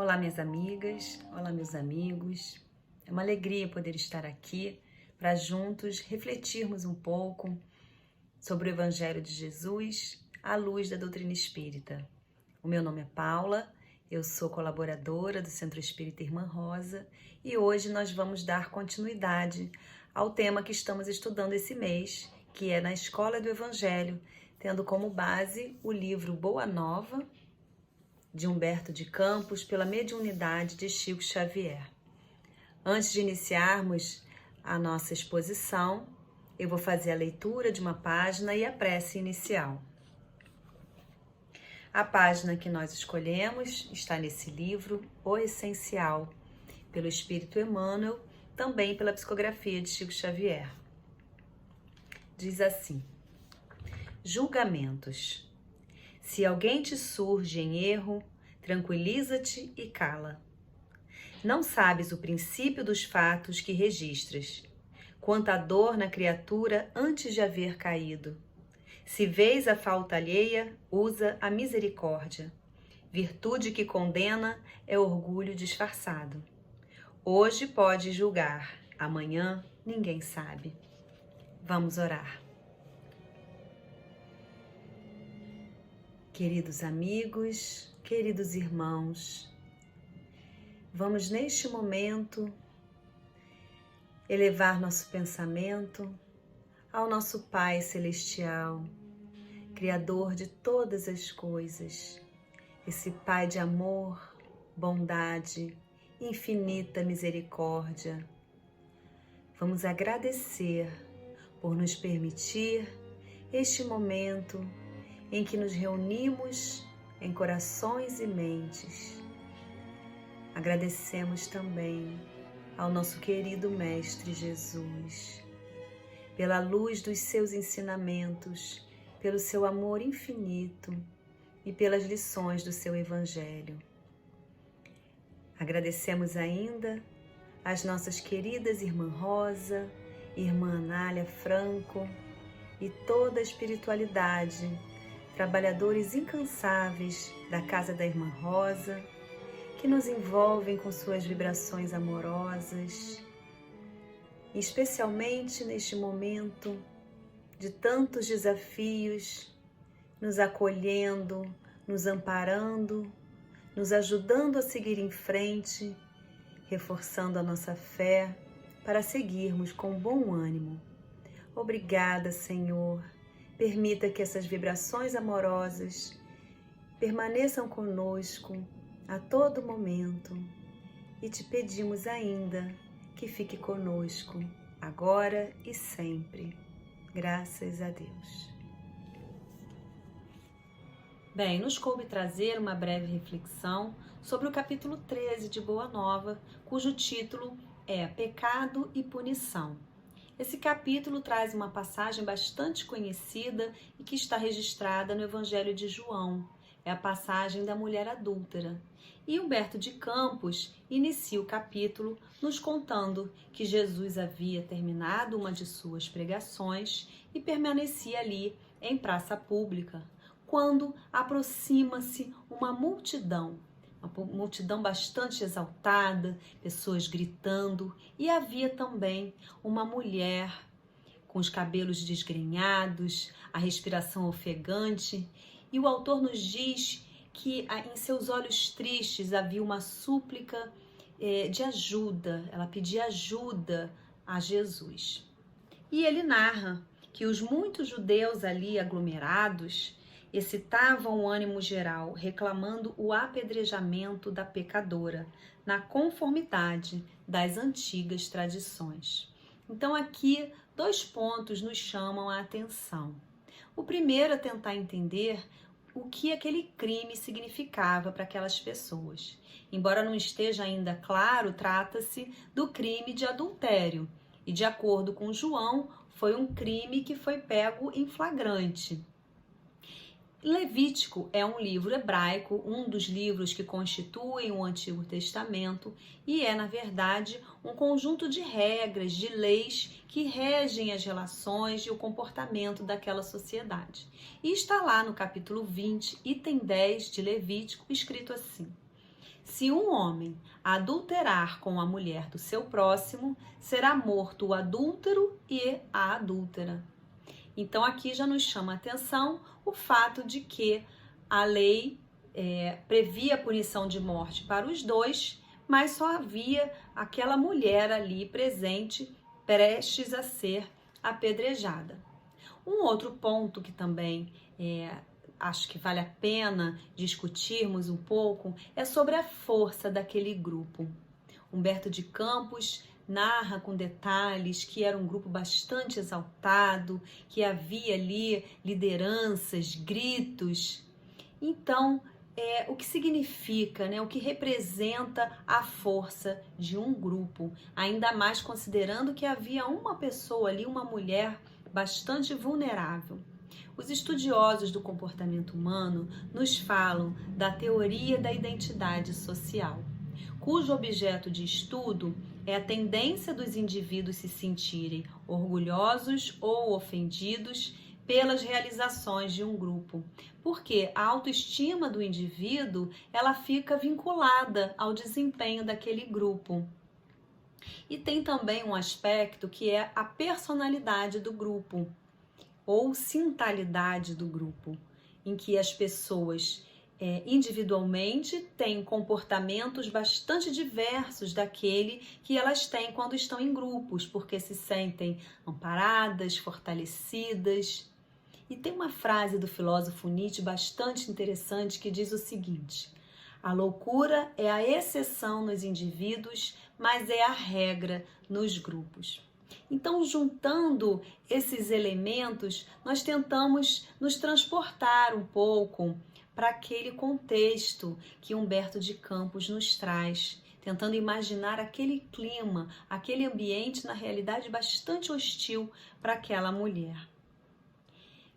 Olá, minhas amigas, olá, meus amigos. É uma alegria poder estar aqui para juntos refletirmos um pouco sobre o Evangelho de Jesus à luz da doutrina espírita. O meu nome é Paula, eu sou colaboradora do Centro Espírita Irmã Rosa e hoje nós vamos dar continuidade ao tema que estamos estudando esse mês, que é na Escola do Evangelho, tendo como base o livro Boa Nova, de Humberto de Campos, pela mediunidade de Chico Xavier. Antes de iniciarmos a nossa exposição, eu vou fazer a leitura de uma página e a prece inicial. A página que nós escolhemos está nesse livro, O Essencial, pelo Espírito Emmanuel, também pela psicografia de Chico Xavier. Diz assim: julgamentos. Se alguém te surge em erro, tranquiliza-te e cala. Não sabes o princípio dos fatos que registras, quanta dor na criatura antes de haver caído. Se vês a falta alheia, usa a misericórdia. Virtude que condena é orgulho disfarçado. Hoje pode julgar, amanhã ninguém sabe. Vamos orar. Queridos amigos, queridos irmãos, vamos neste momento elevar nosso pensamento ao nosso Pai Celestial, Criador de todas as coisas, esse Pai de amor, bondade, infinita misericórdia. Vamos agradecer por nos permitir este momento em que nos reunimos em corações e mentes. Agradecemos também ao nosso querido Mestre Jesus, pela luz dos seus ensinamentos, pelo seu amor infinito e pelas lições do seu Evangelho. Agradecemos ainda às nossas queridas Irmã Rosa, Irmã Anália Franco e toda a espiritualidade, trabalhadores incansáveis da Casa da Irmã Rosa, que nos envolvem com suas vibrações amorosas, especialmente neste momento de tantos desafios, nos acolhendo, nos amparando, nos ajudando a seguir em frente, reforçando a nossa fé para seguirmos com bom ânimo. Obrigada, Senhor. Permita que essas vibrações amorosas permaneçam conosco a todo momento e te pedimos ainda que fique conosco agora e sempre. Graças a Deus. Bem, nos coube trazer uma breve reflexão sobre o capítulo 13 de Boa Nova, cujo título é Pecado e Punição. Esse capítulo traz uma passagem bastante conhecida e que está registrada no Evangelho de João. É a passagem da mulher adúltera. E Humberto de Campos inicia o capítulo nos contando que Jesus havia terminado uma de suas pregações e permanecia ali em praça pública, quando aproxima-se uma multidão bastante exaltada, pessoas gritando, e havia também uma mulher com os cabelos desgrenhados, a respiração ofegante, e o autor nos diz que em seus olhos tristes havia uma súplica de ajuda, ela pedia ajuda a Jesus. E ele narra que os muitos judeus ali aglomerados excitavam o ânimo geral, reclamando o apedrejamento da pecadora, na conformidade das antigas tradições. Então aqui, 2 pontos nos chamam a atenção. O primeiro é tentar entender o que aquele crime significava para aquelas pessoas. Embora não esteja ainda claro, trata-se do crime de adultério. E de acordo com João, foi um crime que foi pego em flagrante. Levítico é um livro hebraico, um dos livros que constituem o Antigo Testamento, e é, na verdade, um conjunto de regras, de leis que regem as relações e o comportamento daquela sociedade. E está lá no capítulo 20, item 10 de Levítico, escrito assim: Se um homem adulterar com a mulher do seu próximo, será morto o adúltero e a adúltera. Então aqui já nos chama a atenção o fato de que a lei previa a punição de morte para os dois, mas só havia aquela mulher ali presente, prestes a ser apedrejada. Um outro ponto que também acho que vale a pena discutirmos um pouco é sobre a força daquele grupo. Humberto de Campos narra com detalhes que era um grupo bastante exaltado, que havia ali lideranças, gritos. Então, o que significa, o que representa a força de um grupo, ainda mais considerando que havia uma pessoa ali, uma mulher bastante vulnerável. Os estudiosos do comportamento humano nos falam da teoria da identidade social, cujo objeto de estudo é a tendência dos indivíduos se sentirem orgulhosos ou ofendidos pelas realizações de um grupo, porque a autoestima do indivíduo ela fica vinculada ao desempenho daquele grupo. E tem também um aspecto que é a personalidade do grupo, ou sintalidade do grupo, em que as pessoas individualmente têm comportamentos bastante diversos daquele que elas têm quando estão em grupos, porque se sentem amparadas, fortalecidas. E tem uma frase do filósofo Nietzsche bastante interessante que diz o seguinte: a loucura é a exceção nos indivíduos, mas é a regra nos grupos. Então, juntando esses elementos, nós tentamos nos transportar um pouco para aquele contexto que Humberto de Campos nos traz, tentando imaginar aquele clima, aquele ambiente, na realidade, bastante hostil para aquela mulher.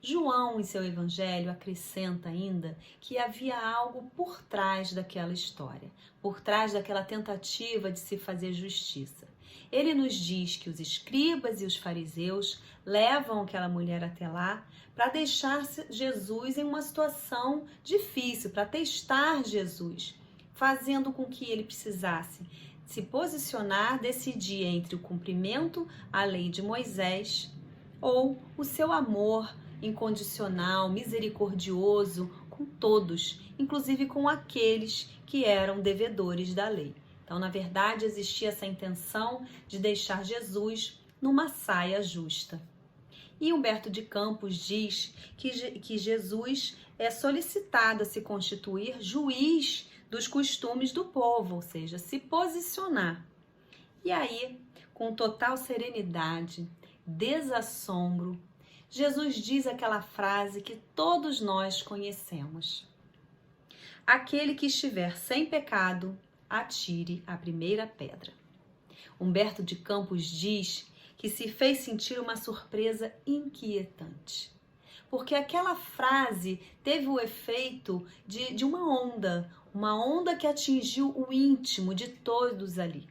João, em seu evangelho, acrescenta ainda que havia algo por trás daquela história, por trás daquela tentativa de se fazer justiça. Ele nos diz que os escribas e os fariseus levam aquela mulher até lá para deixar Jesus em uma situação difícil, para testar Jesus, fazendo com que ele precisasse se posicionar, decidir entre o cumprimento à lei de Moisés ou o seu amor incondicional, misericordioso com todos, inclusive com aqueles que eram devedores da lei. Então, na verdade, existia essa intenção de deixar Jesus numa saia justa. E Humberto de Campos diz que Jesus é solicitado a se constituir juiz dos costumes do povo, ou seja, se posicionar. E aí, com total serenidade, desassombro, Jesus diz aquela frase que todos nós conhecemos: aquele que estiver sem pecado, atire a primeira pedra. Humberto de Campos diz que se fez sentir uma surpresa inquietante, porque aquela frase teve o efeito de uma onda que atingiu o íntimo de todos ali.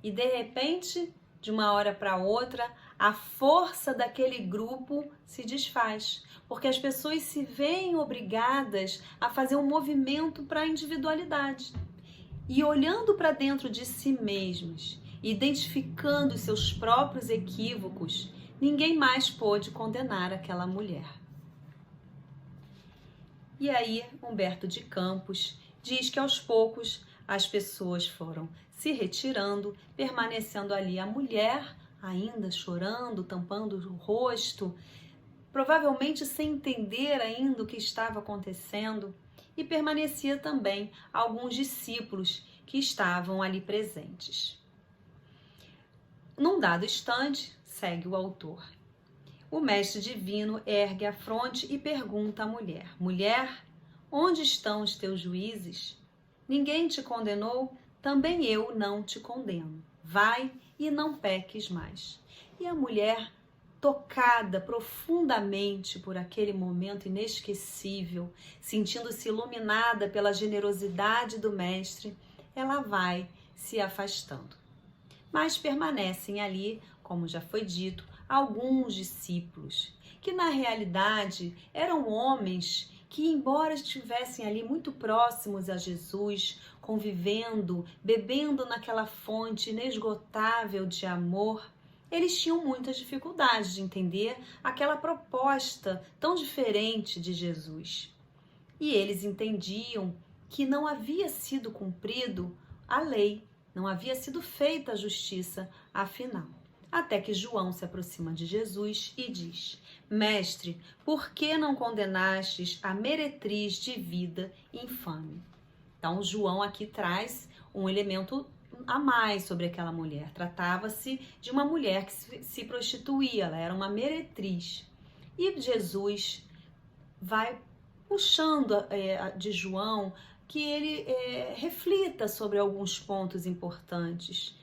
E de repente, de uma hora para outra, a força daquele grupo se desfaz, porque as pessoas se veem obrigadas a fazer um movimento para a individualidade. E olhando para dentro de si mesmos, identificando os seus próprios equívocos, ninguém mais pôde condenar aquela mulher. E aí, Humberto de Campos diz que aos poucos as pessoas foram se retirando, permanecendo ali a mulher ainda chorando, tampando o rosto, provavelmente sem entender ainda o que estava acontecendo, e permanecia também alguns discípulos que estavam ali presentes. Num dado instante, segue o autor, o mestre divino ergue a fronte e pergunta à mulher: mulher, onde estão os teus juízes? Ninguém te condenou? Também eu não te condeno. Vai e não peques mais. E a mulher, tocada profundamente por aquele momento inesquecível, sentindo-se iluminada pela generosidade do mestre, ela vai se afastando. Mas permanecem ali, como já foi dito, alguns discípulos, que na realidade eram homens que, embora estivessem ali muito próximos a Jesus, convivendo, bebendo naquela fonte inesgotável de amor, eles tinham muitas dificuldades de entender aquela proposta tão diferente de Jesus. E eles entendiam que não havia sido cumprido a lei, não havia sido feita a justiça, afinal. Até que João se aproxima de Jesus e diz: Mestre, por que não condenastes a meretriz de vida infame? Então, João aqui traz um elemento a mais sobre aquela mulher. Tratava-se de uma mulher que se prostituía, ela era uma meretriz. E Jesus vai puxando de João que ele reflita sobre alguns pontos importantes.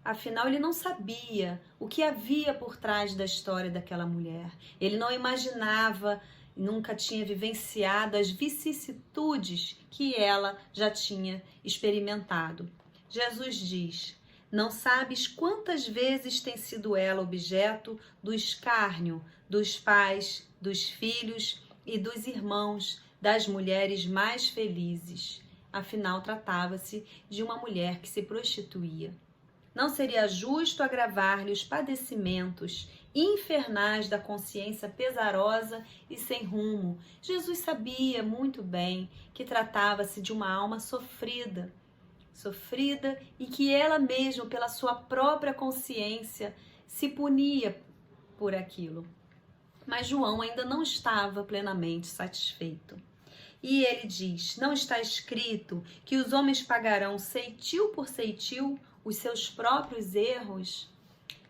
Afinal, ele não sabia o que havia por trás da história daquela mulher. Ele não imaginava, nunca tinha vivenciado as vicissitudes que ela já tinha experimentado. Jesus diz: não sabes quantas vezes tem sido ela objeto do escárnio dos pais, dos filhos e dos irmãos das mulheres mais felizes. Afinal, tratava-se de uma mulher que se prostituía. Não seria justo agravar-lhe os padecimentos infernais da consciência pesarosa e sem rumo. Jesus sabia muito bem que tratava-se de uma alma sofrida e que ela mesma, pela sua própria consciência, se punia por aquilo. Mas João ainda não estava plenamente satisfeito. E ele diz: não está escrito que os homens pagarão ceitil por ceitil os seus próprios erros?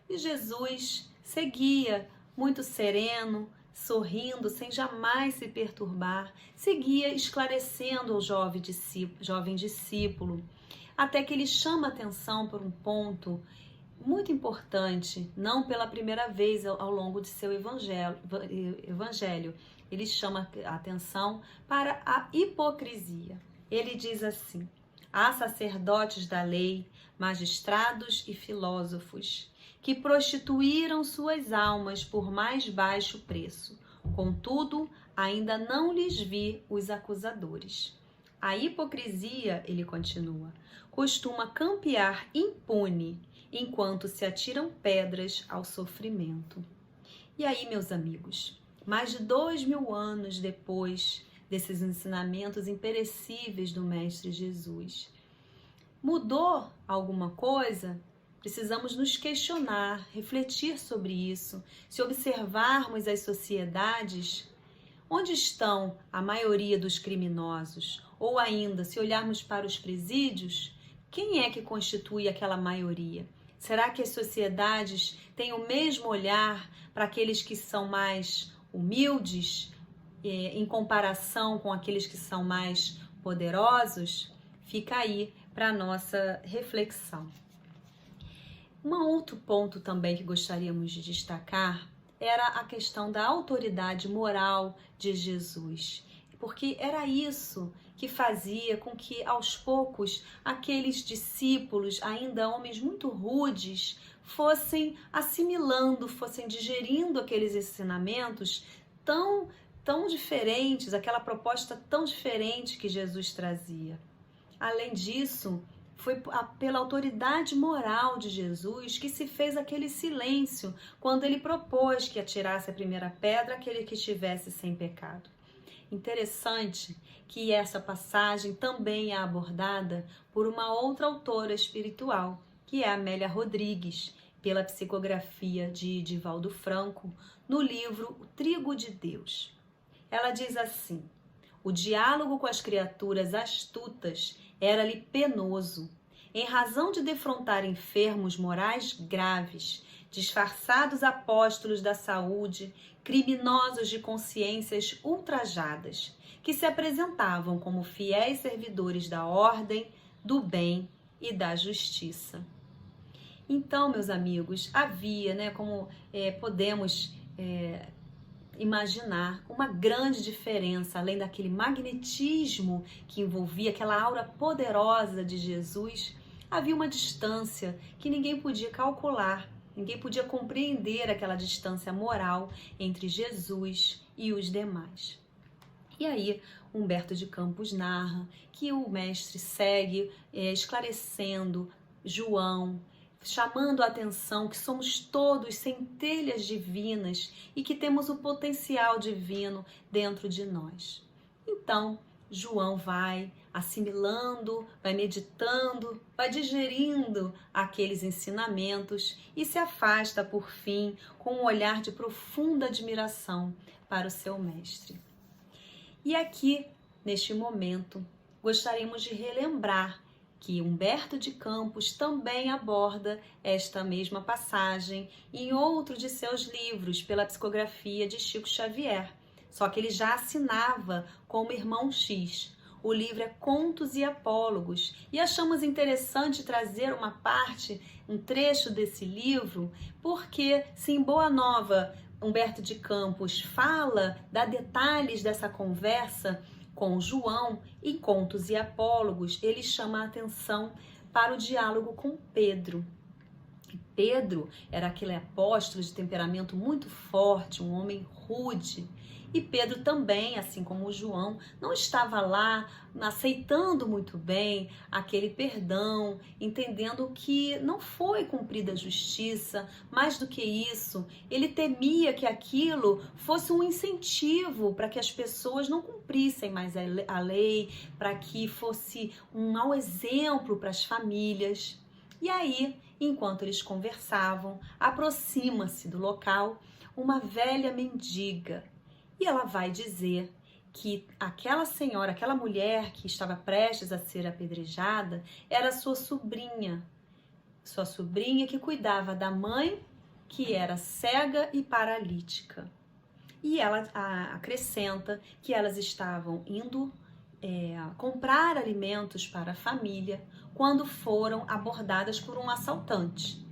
E Jesus seguia muito sereno, sorrindo, sem jamais se perturbar, seguia esclarecendo ao jovem discípulo, até que ele chama atenção por um ponto muito importante, não pela primeira vez ao longo de seu evangelho. Ele chama a atenção para a hipocrisia. Ele diz assim: há sacerdotes da lei, magistrados e filósofos, que prostituíram suas almas por mais baixo preço. Contudo, ainda não lhes vi os acusadores. A hipocrisia, ele continua, costuma campear impune, enquanto se atiram pedras ao sofrimento. E aí, meus amigos, mais de 2000 anos depois desses ensinamentos imperecíveis do Mestre Jesus, mudou alguma coisa? Precisamos nos questionar, refletir sobre isso. Se observarmos as sociedades, onde estão a maioria dos criminosos? Ou ainda, se olharmos para os presídios, quem é que constitui aquela maioria? Será que as sociedades têm o mesmo olhar para aqueles que são mais humildes, em comparação com aqueles que são mais poderosos? Fica aí para a nossa reflexão. Um outro ponto também que gostaríamos de destacar era a questão da autoridade moral de Jesus, porque era isso que fazia com que, aos poucos, aqueles discípulos, ainda homens muito rudes, fossem assimilando, fossem digerindo aqueles ensinamentos tão diferentes, aquela proposta tão diferente que Jesus trazia. Além disso, foi pela autoridade moral de Jesus que se fez aquele silêncio quando ele propôs que atirasse a primeira pedra aquele que estivesse sem pecado. Interessante que essa passagem também é abordada por uma outra autora espiritual, que é Amélia Rodrigues, pela psicografia de Divaldo Franco, no livro O Trigo de Deus. Ela diz assim: o diálogo com as criaturas astutas era-lhe penoso, em razão de defrontar enfermos morais graves, disfarçados apóstolos da saúde, criminosos de consciências ultrajadas, que se apresentavam como fiéis servidores da ordem, do bem e da justiça. Então, meus amigos, havia, como podemos imaginar, uma grande diferença, além daquele magnetismo que envolvia aquela aura poderosa de Jesus, havia uma distância que ninguém podia calcular, ninguém podia compreender aquela distância moral entre Jesus e os demais. E aí, Humberto de Campos narra que o mestre segue esclarecendo João, chamando a atenção que somos todos centelhas divinas e que temos o potencial divino dentro de nós. Então, João vai assimilando, vai meditando, vai digerindo aqueles ensinamentos e se afasta, por fim, com um olhar de profunda admiração para o seu mestre. E aqui, neste momento, gostaríamos de relembrar que Humberto de Campos também aborda esta mesma passagem em outro de seus livros, pela psicografia de Chico Xavier, só que ele já assinava como Irmão X. O livro é Contos e Apólogos, e achamos interessante trazer uma parte, um trecho desse livro, porque se em Boa Nova Humberto de Campos fala, dá detalhes dessa conversa com João, em Contos e Apólogos, ele chama a atenção para o diálogo com Pedro. Pedro era aquele apóstolo de temperamento muito forte, um homem rude. E Pedro também, assim como João, não estava lá aceitando muito bem aquele perdão, entendendo que não foi cumprida a justiça. Mais do que isso, ele temia que aquilo fosse um incentivo para que as pessoas não cumprissem mais a lei, para que fosse um mau exemplo para as famílias. E aí, enquanto eles conversavam, aproxima-se do local uma velha mendiga. E ela vai dizer que aquela senhora, aquela mulher que estava prestes a ser apedrejada, era sua sobrinha que cuidava da mãe, que era cega e paralítica. E ela acrescenta que elas estavam indo comprar alimentos para a família quando foram abordadas por um assaltante.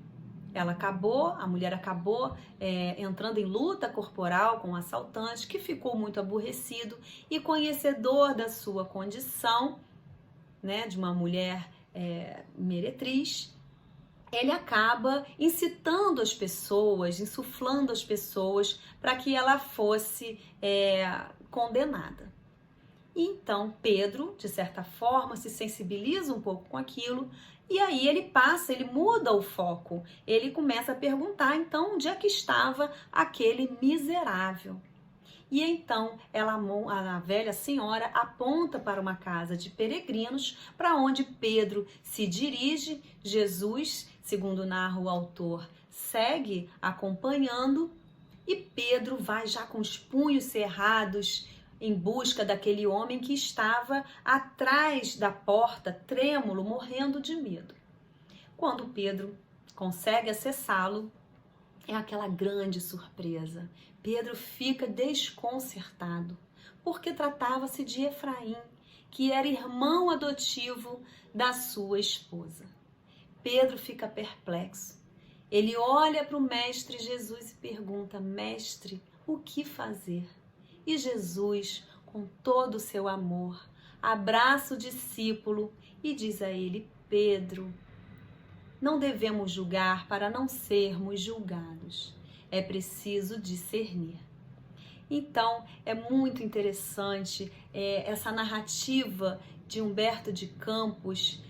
A mulher acabou entrando em luta corporal com o assaltante, que ficou muito aborrecido e conhecedor da sua condição, né, de uma mulher meretriz, ele acaba incitando as pessoas, insuflando as pessoas para que ela fosse condenada. E então Pedro, de certa forma, se sensibiliza um pouco com aquilo. E aí ele muda o foco, ele começa a perguntar, então, onde é que estava aquele miserável? E então a velha senhora aponta para uma casa de peregrinos, para onde Pedro se dirige. Jesus, segundo narra o autor, segue acompanhando, e Pedro vai já com os punhos cerrados, em busca daquele homem que estava atrás da porta, trêmulo, morrendo de medo. Quando Pedro consegue acessá-lo, é aquela grande surpresa. Pedro fica desconcertado, porque tratava-se de Efraim, que era irmão adotivo da sua esposa. Pedro fica perplexo. Ele olha para o Mestre Jesus e pergunta: Mestre, o que fazer? E Jesus, com todo o seu amor, abraça o discípulo e diz a ele: Pedro, não devemos julgar para não sermos julgados. É preciso discernir. Então, é muito interessante essa narrativa de Humberto de Campos,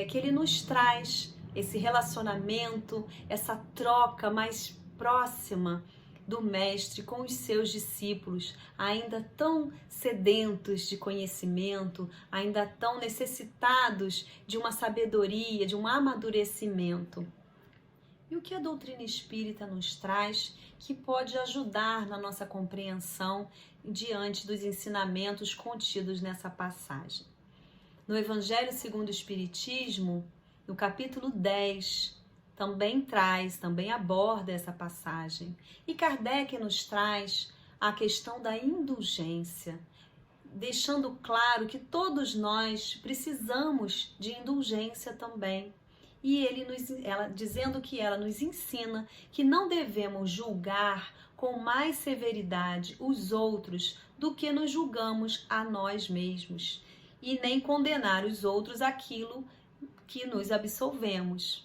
que ele nos traz esse relacionamento, essa troca mais próxima do mestre com os seus discípulos, ainda tão sedentos de conhecimento, ainda tão necessitados de uma sabedoria, de um amadurecimento. E o que a doutrina espírita nos traz que pode ajudar na nossa compreensão diante dos ensinamentos contidos nessa passagem? No Evangelho segundo o Espiritismo, no capítulo 10, também aborda essa passagem. E Kardec nos traz a questão da indulgência, deixando claro que todos nós precisamos de indulgência também. E dizendo que ela nos ensina que não devemos julgar com mais severidade os outros do que nos julgamos a nós mesmos, e nem condenar os outros aquilo que nos absolvemos.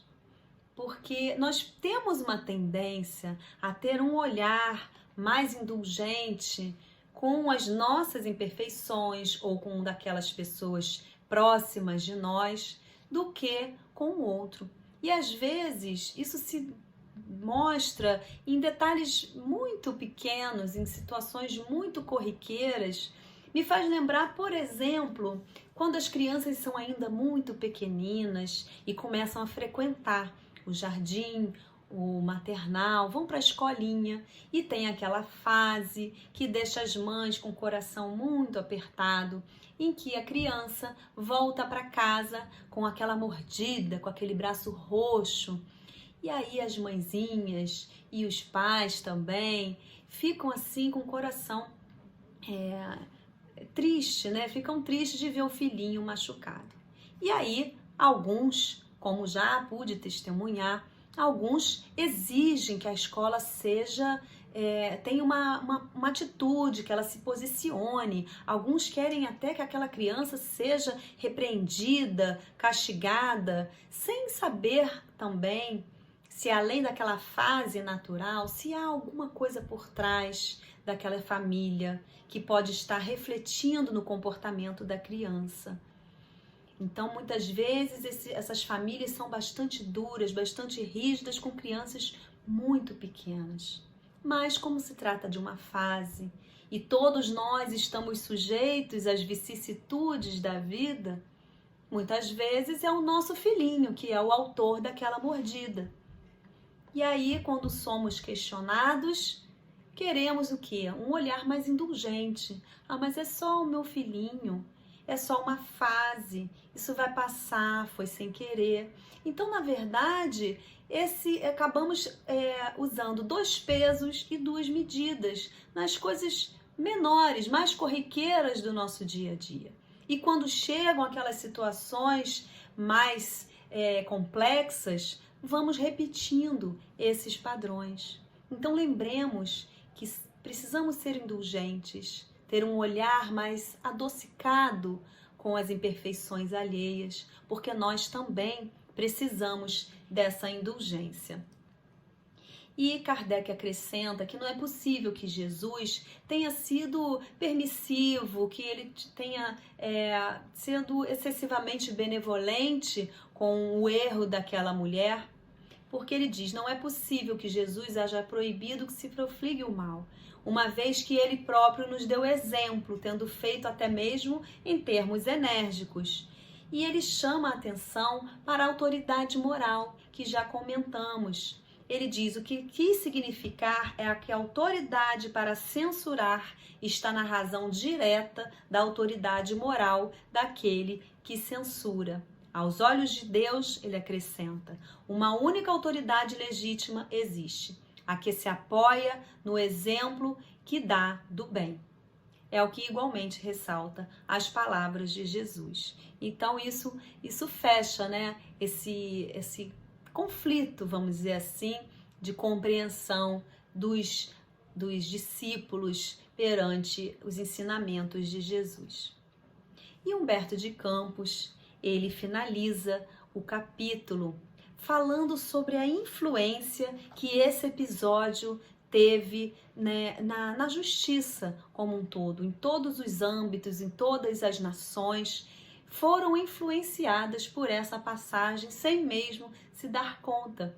Porque nós temos uma tendência a ter um olhar mais indulgente com as nossas imperfeições ou com daquelas pessoas próximas de nós do que com o outro. E às vezes isso se mostra em detalhes muito pequenos, em situações muito corriqueiras. Me faz lembrar, por exemplo, quando as crianças são ainda muito pequeninas e começam a frequentar o jardim, o maternal, vão para a escolinha e tem aquela fase que deixa as mães com o coração muito apertado, em que a criança volta para casa com aquela mordida, com aquele braço roxo. E aí as mãezinhas e os pais também ficam assim com o coração triste, né? Ficam tristes de ver o filhinho machucado. E aí alguns, como já pude testemunhar, alguns exigem que a escola tenha uma atitude, que ela se posicione. Alguns querem até que aquela criança seja repreendida, castigada, sem saber também se além daquela fase natural, se há alguma coisa por trás daquela família que pode estar refletindo no comportamento da criança. Então, muitas vezes, essas famílias são bastante duras, bastante rígidas com crianças muito pequenas. Mas, como se trata de uma fase e todos nós estamos sujeitos às vicissitudes da vida, muitas vezes é o nosso filhinho que é o autor daquela mordida. E aí, quando somos questionados, queremos o quê? Um olhar mais indulgente. Ah, mas é só o meu filhinho. É só uma fase, isso vai passar, foi sem querer. Então, na verdade, acabamos usando 2 pesos e 2 medidas nas coisas menores, mais corriqueiras do nosso dia a dia. E quando chegam aquelas situações mais complexas, vamos repetindo esses padrões. Então, lembremos que precisamos ser indulgentes, ter um olhar mais adocicado com as imperfeições alheias, porque nós também precisamos dessa indulgência. E Kardec acrescenta que não é possível que Jesus tenha sido permissivo, que ele tenha sido excessivamente benevolente com o erro daquela mulher, porque ele diz, não é possível que Jesus haja proibido que se profligue o mal, uma vez que ele próprio nos deu exemplo, tendo feito até mesmo em termos enérgicos. E ele chama a atenção para a autoridade moral, que já comentamos. Ele diz, o que quis significar é que a autoridade para censurar está na razão direta da autoridade moral daquele que censura. Aos olhos de Deus, ele acrescenta, uma única autoridade legítima existe, a que se apoia no exemplo que dá do bem. É o que igualmente ressalta as palavras de Jesus. Então isso fecha, né, esse conflito, vamos dizer assim, de compreensão dos discípulos perante os ensinamentos de Jesus. E Humberto de Campos, ele finaliza o capítulo falando sobre a influência que esse episódio teve, né, na justiça como um todo, em todos os âmbitos, em todas as nações, foram influenciadas por essa passagem sem mesmo se dar conta.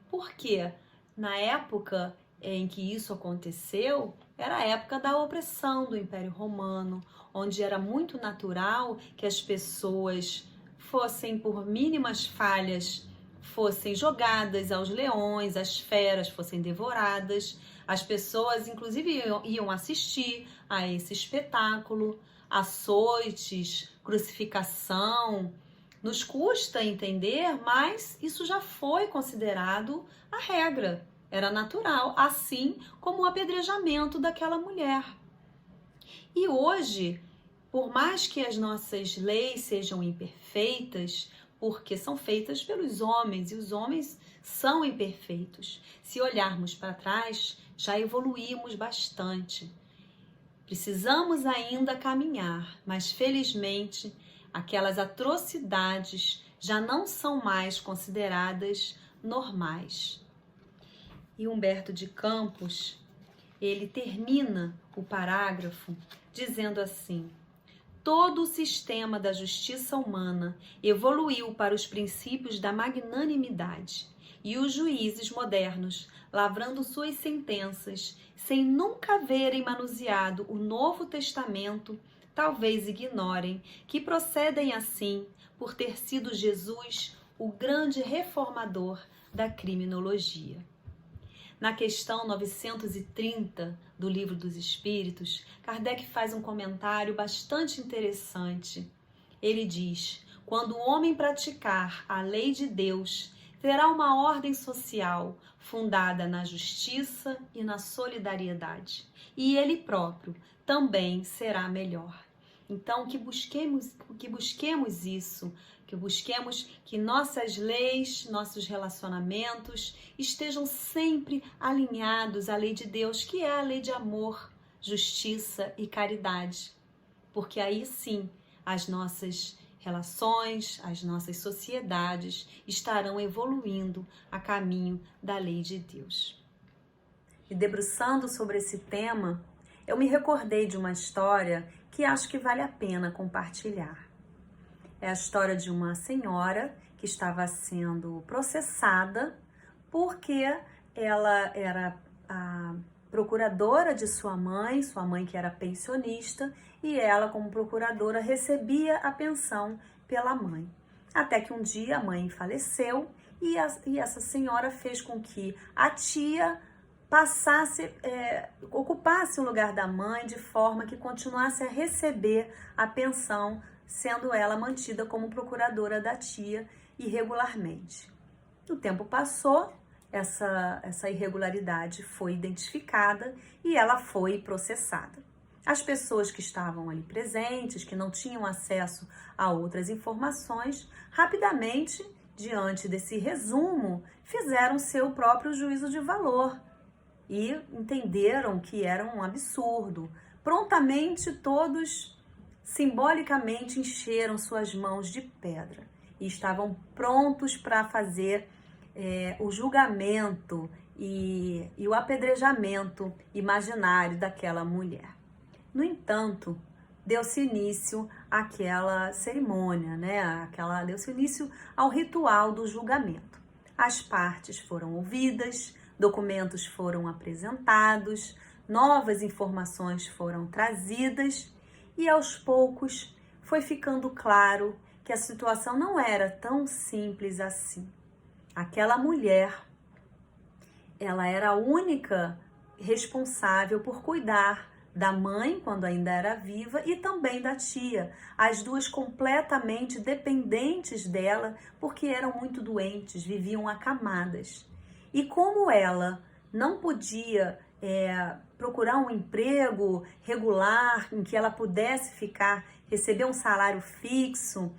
Porque na época em que isso aconteceu, era a época da opressão do Império Romano, onde era muito natural que as pessoas fossem, por mínimas falhas, fossem jogadas aos leões, as feras fossem devoradas. As pessoas, inclusive, iam assistir a esse espetáculo, açoites, crucificação. Nos custa entender, mas isso já foi considerado a regra. Era natural, assim como o apedrejamento daquela mulher. E hoje, por mais que as nossas leis sejam imperfeitas, porque são feitas pelos homens e os homens são imperfeitos, se olharmos para trás, já evoluímos bastante. Precisamos ainda caminhar, mas felizmente aquelas atrocidades já não são mais consideradas normais. E Humberto de Campos ele termina o parágrafo dizendo assim: todo o sistema da justiça humana evoluiu para os princípios da magnanimidade, e os juízes modernos, lavrando suas sentenças, sem nunca verem manuseado o Novo Testamento, talvez ignorem que procedem assim por ter sido Jesus o grande reformador da criminologia. Na questão 930 do Livro dos Espíritos, Kardec faz um comentário bastante interessante. Ele diz: quando o homem praticar a lei de Deus, terá uma ordem social fundada na justiça e na solidariedade, e ele próprio também será melhor. Então, que busquemos isso, que busquemos que nossas leis, nossos relacionamentos estejam sempre alinhados à lei de Deus, que é a lei de amor, justiça e caridade. Porque aí sim, as nossas relações, as nossas sociedades estarão evoluindo a caminho da lei de Deus. E debruçando sobre esse tema, eu me recordei de uma história que acho que vale a pena compartilhar. É a história de uma senhora que estava sendo processada porque ela era a procuradora de sua mãe que era pensionista, e ela, como procuradora, recebia a pensão pela mãe. Até que um dia a mãe faleceu e essa senhora fez com que a tia ocupasse o lugar da mãe, de forma que continuasse a receber a pensão, sendo ela mantida como procuradora da tia irregularmente. O tempo passou, essa irregularidade foi identificada e ela foi processada. As pessoas que estavam ali presentes, que não tinham acesso a outras informações, rapidamente, diante desse resumo, fizeram seu próprio juízo de valor e entenderam que era um absurdo. Prontamente, todos simbolicamente encheram suas mãos de pedra e estavam prontos para fazer o julgamento e o apedrejamento imaginário daquela mulher. No entanto, deu-se início àquela cerimônia, deu-se início ao ritual do julgamento. As partes foram ouvidas, documentos foram apresentados, novas informações foram trazidas e aos poucos foi ficando claro que a situação não era tão simples assim. Aquela mulher, ela era a única responsável por cuidar da mãe quando ainda era viva e também da tia, as duas completamente dependentes dela porque eram muito doentes, viviam acamadas. E como ela não podia procurar um emprego regular em que ela pudesse receber um salário fixo,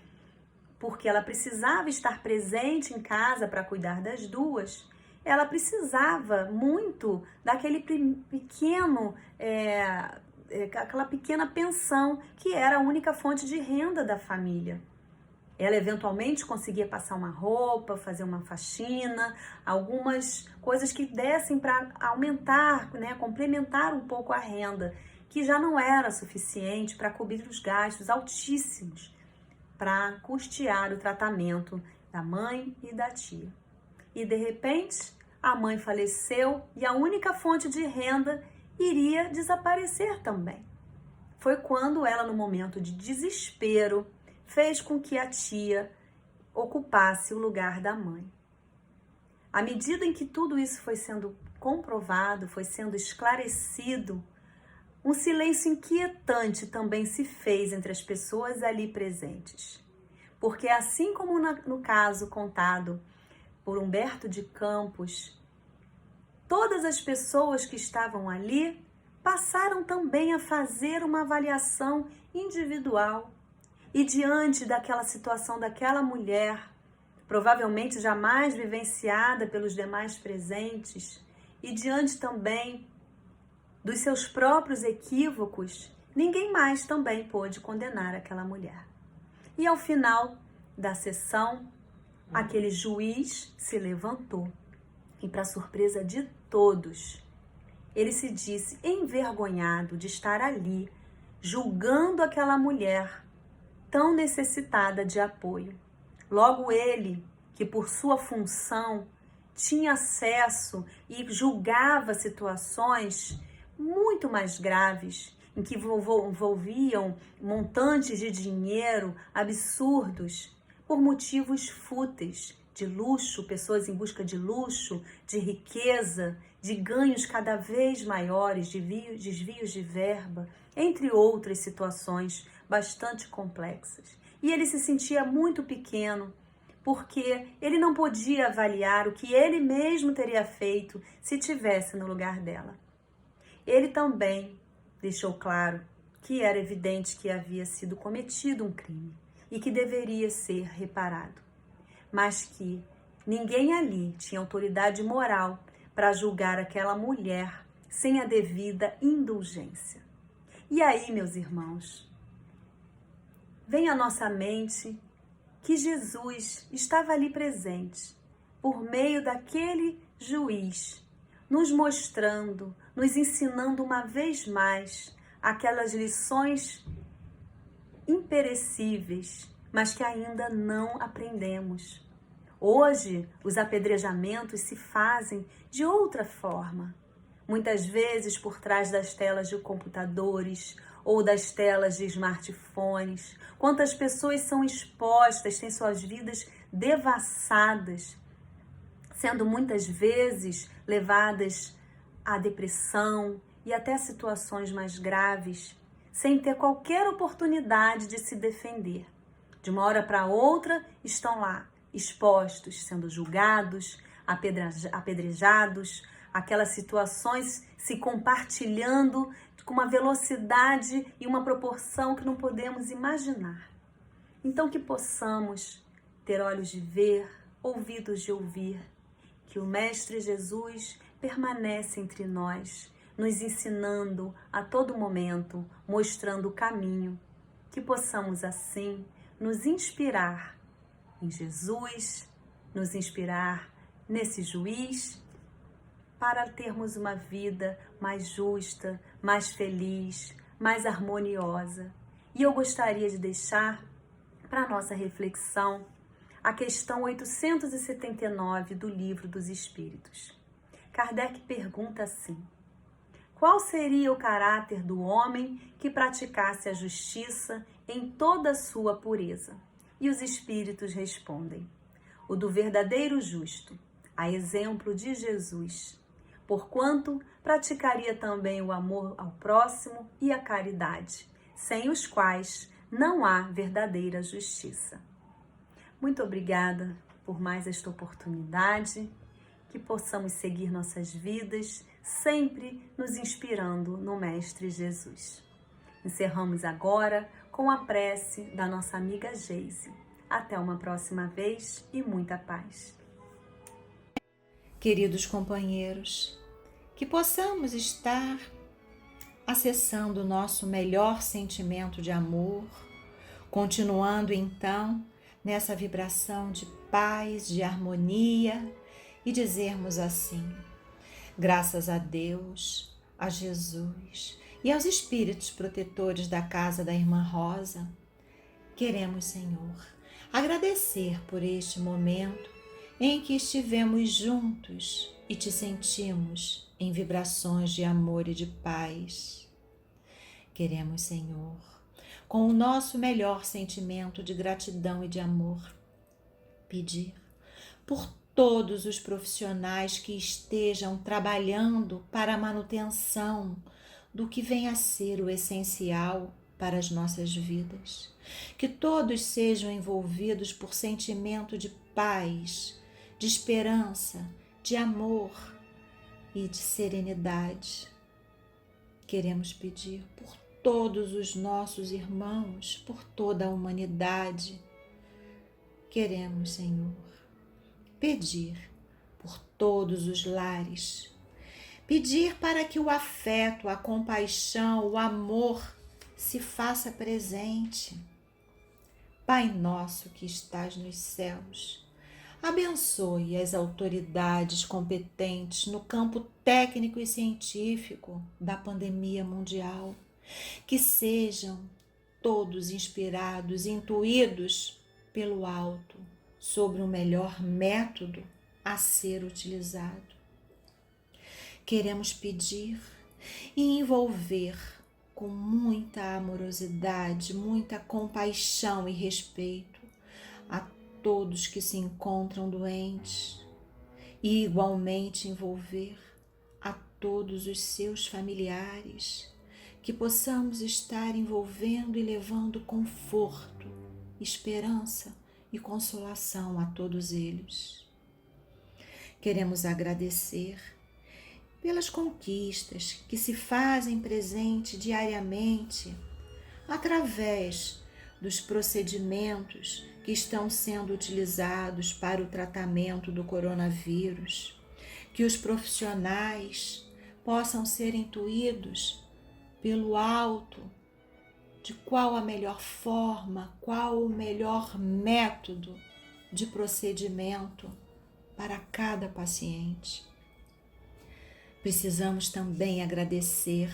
porque ela precisava estar presente em casa para cuidar das duas, ela precisava muito daquele aquela pequena pensão que era a única fonte de renda da família. Ela eventualmente conseguia passar uma roupa, fazer uma faxina, algumas coisas que dessem para aumentar, complementar um pouco a renda, que já não era suficiente para cobrir os gastos altíssimos para custear o tratamento da mãe e da tia. E de repente, a mãe faleceu e a única fonte de renda iria desaparecer também. Foi quando ela, no momento de desespero, fez com que a tia ocupasse o lugar da mãe. À medida em que tudo isso foi sendo comprovado, foi sendo esclarecido, um silêncio inquietante também se fez entre as pessoas ali presentes. Porque assim como no caso contado por Humberto de Campos, todas as pessoas que estavam ali passaram também a fazer uma avaliação individual. E diante daquela situação daquela mulher, provavelmente jamais vivenciada pelos demais presentes, e diante também dos seus próprios equívocos, ninguém mais também pôde condenar aquela mulher. E ao final da sessão, aquele juiz se levantou e, para surpresa de todos, ele se disse envergonhado de estar ali, julgando aquela mulher tão necessitada de apoio. Logo ele, que por sua função tinha acesso e julgava situações muito mais graves, em que envolviam montantes de dinheiro absurdos, por motivos fúteis, de luxo, pessoas em busca de luxo, de riqueza, de ganhos cada vez maiores, desvios de verba, entre outras situações bastante complexas. E ele se sentia muito pequeno, porque ele não podia avaliar o que ele mesmo teria feito se tivesse no lugar dela. Ele também deixou claro que era evidente que havia sido cometido um crime e que deveria ser reparado, mas que ninguém ali tinha autoridade moral para julgar aquela mulher sem a devida indulgência. E aí, meus irmãos, vem à nossa mente que Jesus estava ali presente, por meio daquele juiz, nos mostrando, nos ensinando uma vez mais aquelas lições imperecíveis, mas que ainda não aprendemos. Hoje, os apedrejamentos se fazem de outra forma. Muitas vezes por trás das telas de computadores ou das telas de smartphones. Quantas pessoas são expostas, têm suas vidas devassadas, sendo muitas vezes levadas à depressão e até situações mais graves, sem ter qualquer oportunidade de se defender. De uma hora para outra, estão lá, expostos, sendo julgados, apedrejados, aquelas situações se compartilhando com uma velocidade e uma proporção que não podemos imaginar. Então que possamos ter olhos de ver, ouvidos de ouvir, que o Mestre Jesus permanece entre nós, nos ensinando a todo momento, mostrando o caminho, que possamos assim nos inspirar em Jesus, nos inspirar nesse juiz, para termos uma vida mais justa, mais feliz, mais harmoniosa. E eu gostaria de deixar para a nossa reflexão a questão 879 do Livro dos Espíritos. Kardec pergunta assim: qual seria o caráter do homem que praticasse a justiça em toda a sua pureza? E os Espíritos respondem: o do verdadeiro justo, a exemplo de Jesus, porquanto praticaria também o amor ao próximo e a caridade, sem os quais não há verdadeira justiça. Muito obrigada por mais esta oportunidade, que possamos seguir nossas vidas, sempre nos inspirando no Mestre Jesus. Encerramos agora com a prece da nossa amiga Geise. Até uma próxima vez e muita paz. Queridos companheiros, que possamos estar acessando o nosso melhor sentimento de amor, continuando então nessa vibração de paz, de harmonia e dizermos assim: graças a Deus, a Jesus e aos espíritos protetores da casa da Irmã Rosa, queremos, Senhor, agradecer por este momento em que estivemos juntos e te sentimos em vibrações de amor e de paz. Queremos, Senhor, com o nosso melhor sentimento de gratidão e de amor, pedir por todos os profissionais que estejam trabalhando para a manutenção do que vem a ser o essencial para as nossas vidas. Que todos sejam envolvidos por sentimento de paz, de esperança, de amor e de serenidade. Queremos pedir por todos os nossos irmãos, por toda a humanidade. Queremos, Senhor, pedir por todos os lares, pedir para que o afeto, a compaixão, o amor se faça presente. Pai nosso que estás nos céus, Abençoe as autoridades competentes no campo técnico e científico da pandemia mundial, que sejam todos inspirados e intuídos pelo alto sobre o melhor método a ser utilizado. Queremos pedir e envolver com muita amorosidade, muita compaixão e respeito a todos que se encontram doentes e igualmente envolver a todos os seus familiares, que possamos estar envolvendo e levando conforto, esperança e consolação a todos eles. Queremos agradecer pelas conquistas que se fazem presente diariamente através dos procedimentos que estão sendo utilizados para o tratamento do coronavírus, que os profissionais possam ser intuídos pelo alto de qual a melhor forma, qual o melhor método de procedimento para cada paciente. Precisamos também agradecer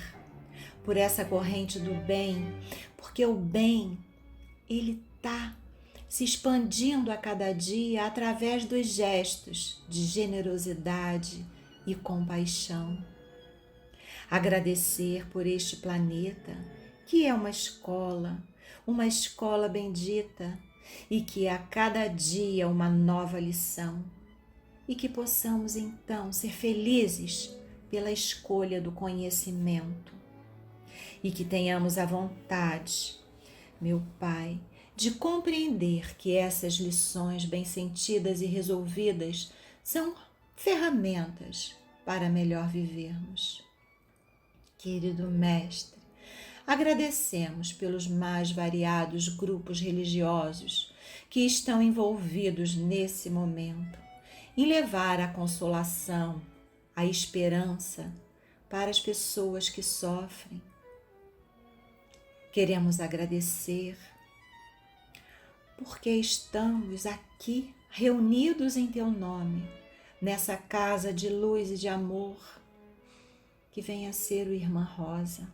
por essa corrente do bem, porque o bem, ele está se expandindo a cada dia através dos gestos de generosidade e compaixão. Agradecer por este planeta, que é uma escola bendita e que a cada dia uma nova lição, e que possamos então ser felizes pela escolha do conhecimento e que tenhamos a vontade, meu Pai, de compreender que essas lições bem sentidas e resolvidas são ferramentas para melhor vivermos. Querido Mestre, agradecemos pelos mais variados grupos religiosos que estão envolvidos nesse momento em levar a consolação, a esperança para as pessoas que sofrem. Queremos agradecer porque estamos aqui reunidos em Teu nome, nessa casa de luz e de amor que vem a ser o Irmã Rosa.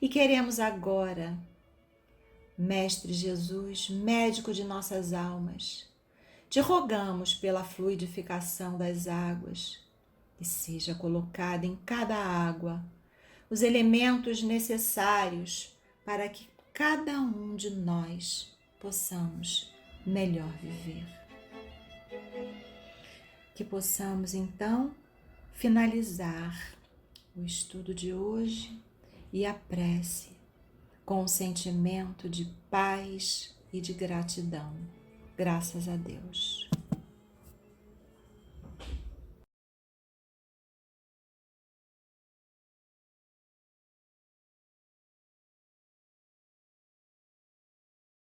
E queremos agora, Mestre Jesus, médico de nossas almas, te rogamos pela fluidificação das águas, que seja colocada em cada água os elementos necessários para que cada um de nós possamos melhor viver. Que possamos então finalizar o estudo de hoje e a prece com um sentimento de paz e de gratidão. Graças a Deus.